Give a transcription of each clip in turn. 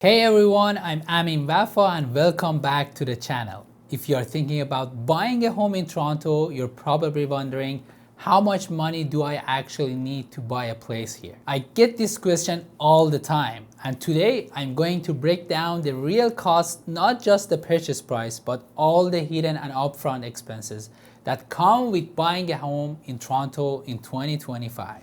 Hey everyone, I'm Amin Vafa and welcome back to the channel. If you're thinking about buying a home in Toronto, you're probably wondering, how much money do I actually need to buy a place here? I get this question all the time, and today I'm going to break down the real cost, not just the purchase price, but all the hidden and upfront expenses that come with buying a home in Toronto in 2025.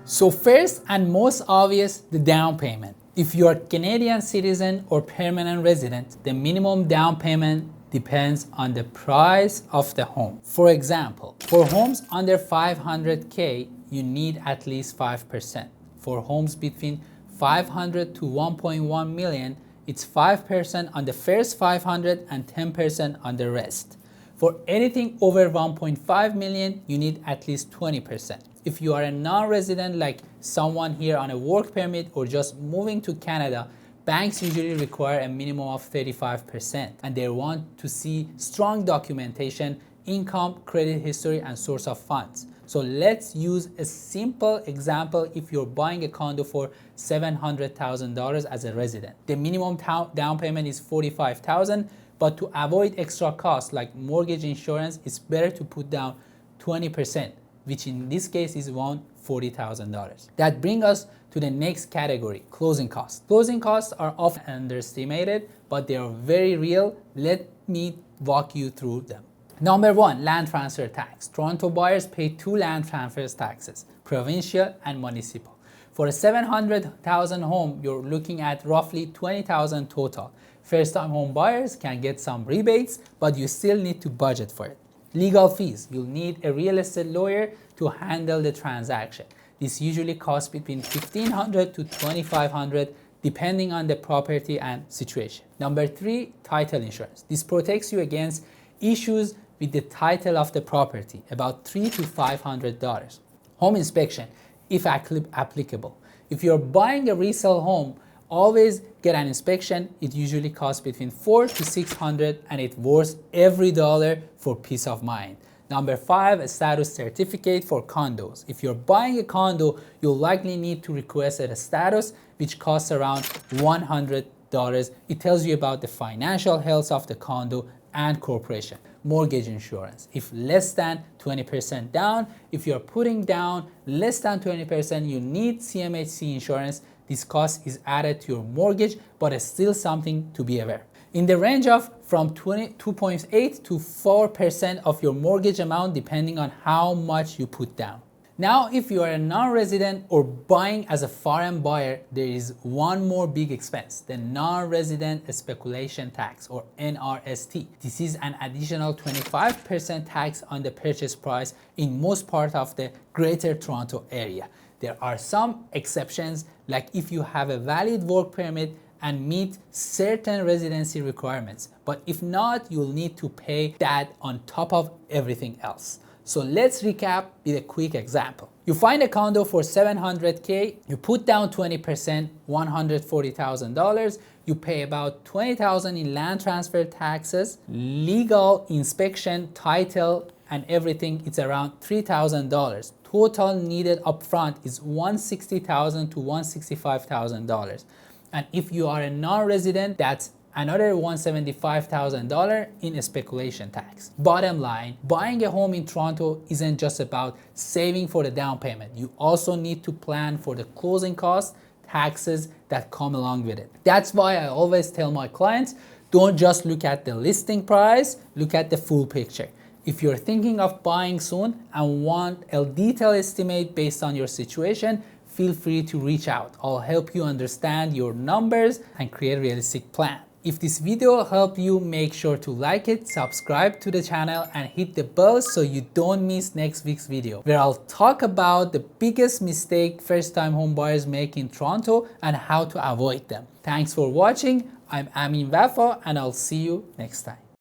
So first and most obvious, the down payment. If you are Canadian citizen or permanent resident, the minimum down payment depends on the price of the home. For example, for homes under 500K, you need at least 5%. For homes between 500 to 1.1 million, it's 5% on the first 500 and 10% on the rest. For anything over 1.5 million, you need at least 20%. If you are a non-resident, like someone here on a work permit or just moving to Canada, banks usually require a minimum of 35%, and they want to see strong documentation, income, credit history, and source of funds. So let's use a simple example. If you're buying a condo for $700,000 as a resident, the minimum down payment is $45,000, but to avoid extra costs like mortgage insurance, it's better to put down 20%, which in this case is around $40,000. That brings us to the next category, closing costs. Closing costs are often underestimated, but they are very real. Let me walk you through them. Number one, land transfer tax. Toronto buyers pay two land transfer taxes, provincial and municipal. For a $700,000 home, you're looking at roughly $20,000 total. First-time home buyers can get some rebates, but you still need to budget for it. Legal fees. You'll need a real estate lawyer to handle the transaction. This usually costs between $1,500 to $2,500 depending on the property and situation. Number three, title insurance. This protects you against issues with the title of the property, about $300 to $500. Home inspection, if applicable. If you're buying a resale home, always get an inspection. It usually costs between $400 to $600, and it's worth every dollar for peace of mind. Number five, a status certificate for condos. If you're buying a condo, you'll likely need to request a status, which costs around $100. It tells you about the financial health of the condo and corporation. Mortgage insurance, if less than 20% down. If you're putting down less than 20%, you need CMHC insurance. This cost is added to your mortgage, but it's still something to be aware. In the range of from 2.8 to 4% of your mortgage amount, depending on how much you put down. Now, if you are a non-resident or buying as a foreign buyer, there is one more big expense, the non-resident speculation tax, or NRST. This is an additional 25% tax on the purchase price in most parts of the Greater Toronto area. There are some exceptions, like if you have a valid work permit and meet certain residency requirements. But if not, you'll need to pay that on top of everything else. So let's recap with a quick example. You find a condo for $700K, you put down 20%, $140,000, you pay about $20,000 in land transfer taxes, legal inspection, title, and everything, it's around $3,000. Total needed upfront is $160,000 to $165,000. And if you are a non-resident, that's another $175,000 in speculation tax. Bottom line, buying a home in Toronto isn't just about saving for the down payment. You also need to plan for the closing costs, taxes that come along with it. That's why I always tell my clients, don't just look at the listing price, look at the full picture. If you're thinking of buying soon and want a detailed estimate based on your situation, feel free to reach out. I'll help you understand your numbers and create a realistic plan. If this video helped you, make sure to like it, subscribe to the channel, and hit the bell so you don't miss next week's video, where I'll talk about the biggest mistake first-time home buyers make in Toronto and how to avoid them. Thanks for watching. I'm Amin Vafa, and I'll see you next time.